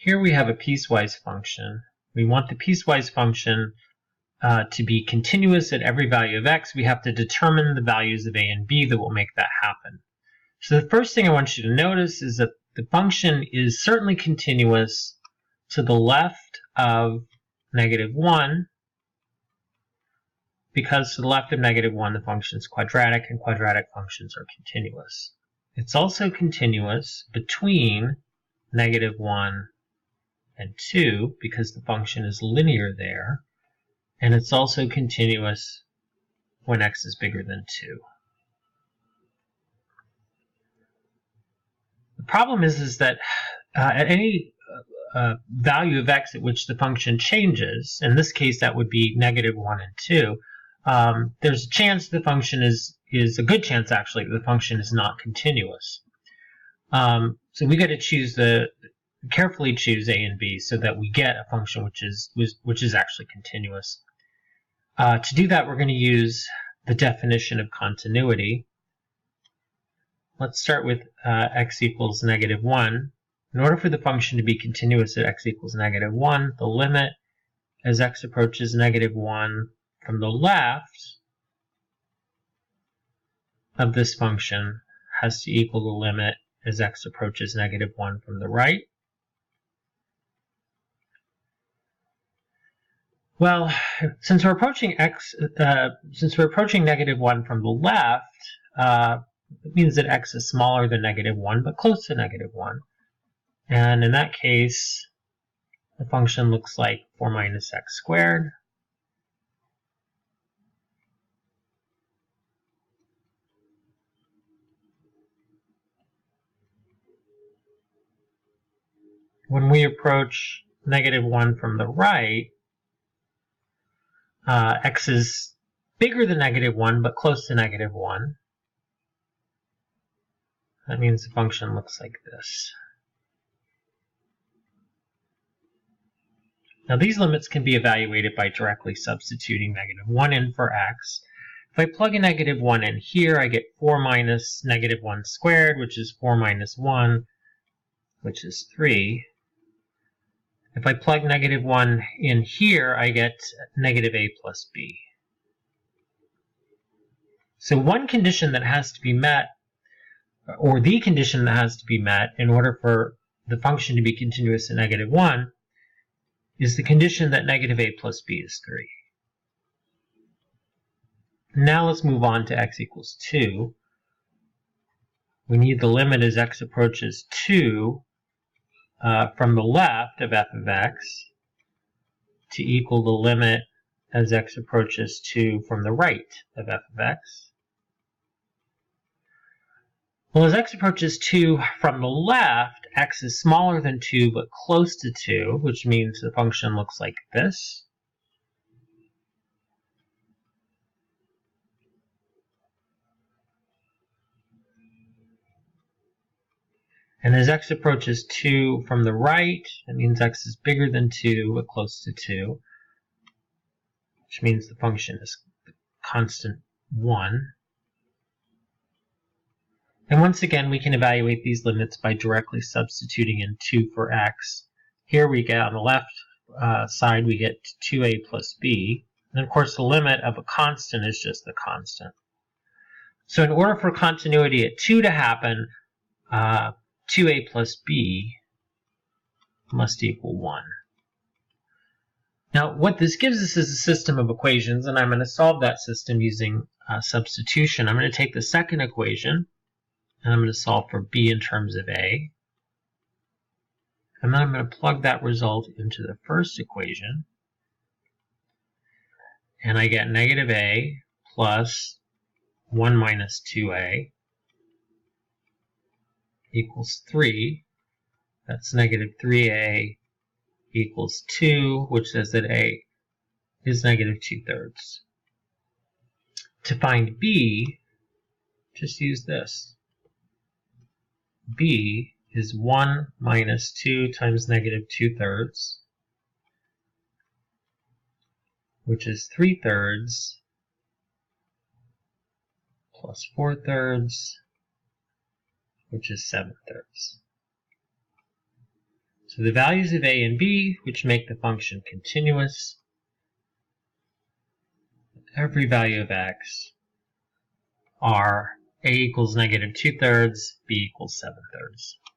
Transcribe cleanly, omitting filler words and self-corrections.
Here we have a piecewise function. We want the piecewise function to be continuous at every value of x. We have to determine the values of a and b that will make that happen. So the first thing I want you to notice is that the function is certainly continuous to the left of -1, because to the left of -1 the function is quadratic, and quadratic functions are continuous. It's also continuous between -1 and 2, because the function is linear there, and it's also continuous when x is bigger than 2. The problem is that at any value of x at which the function changes, in this case that would be -1 and 2, there's a chance the function is a good chance actually that the function is not continuous. So we got to carefully choose a and b so that we get a function which is actually continuous. To do that, we're going to use the definition of continuity. Let's start with x equals -1. In order for the function to be continuous at x equals -1, the limit as x approaches -1 from the left of this function has to equal the limit as x approaches -1 from the right. Well, since we're approaching -1 from the left, it means that x is smaller than -1, but close to -1. And in that case, the function looks like 4 minus x squared. When we approach -1 from the right, x is bigger than -1, but close to -1. That means the function looks like this. Now these limits can be evaluated by directly substituting -1 in for x. If I plug a -1 in here, I get 4 minus -1 squared, which is 4 minus 1, which is 3. If I plug -1 in here, I get -a plus b. So one condition that has to be met, or the condition that has to be met in order for the function to be continuous at -1, is the condition that -a plus b is 3. Now let's move on to x equals 2. We need the limit as x approaches 2 from the left of f of x to equal the limit as x approaches 2 from the right of f of x. Well, as x approaches 2 from the left, x is smaller than 2 but close to 2, which means the function looks like this. And as x approaches 2 from the right, that means x is bigger than 2 but close to 2, which means the function is constant 1. And once again, we can evaluate these limits by directly substituting in 2 for x. Here we get, on the left side, we get 2a plus b. And of course, the limit of a constant is just the constant. So in order for continuity at 2 to happen, 2a plus b must equal 1. Now, what this gives us is a system of equations, and I'm going to solve that system using substitution. I'm going to take the second equation, and I'm going to solve for b in terms of a. And then I'm going to plug that result into the first equation. And I get -a plus 1 minus 2a equals 3. That's -3a equals 2, which says that a is -2/3. To find b, just use this. b is 1 minus 2 times -2/3, which is 3/3 plus 4/3, which is 7/3. So the values of a and b, which make the function continuous, every value of x are a equals -2/3, b equals 7/3.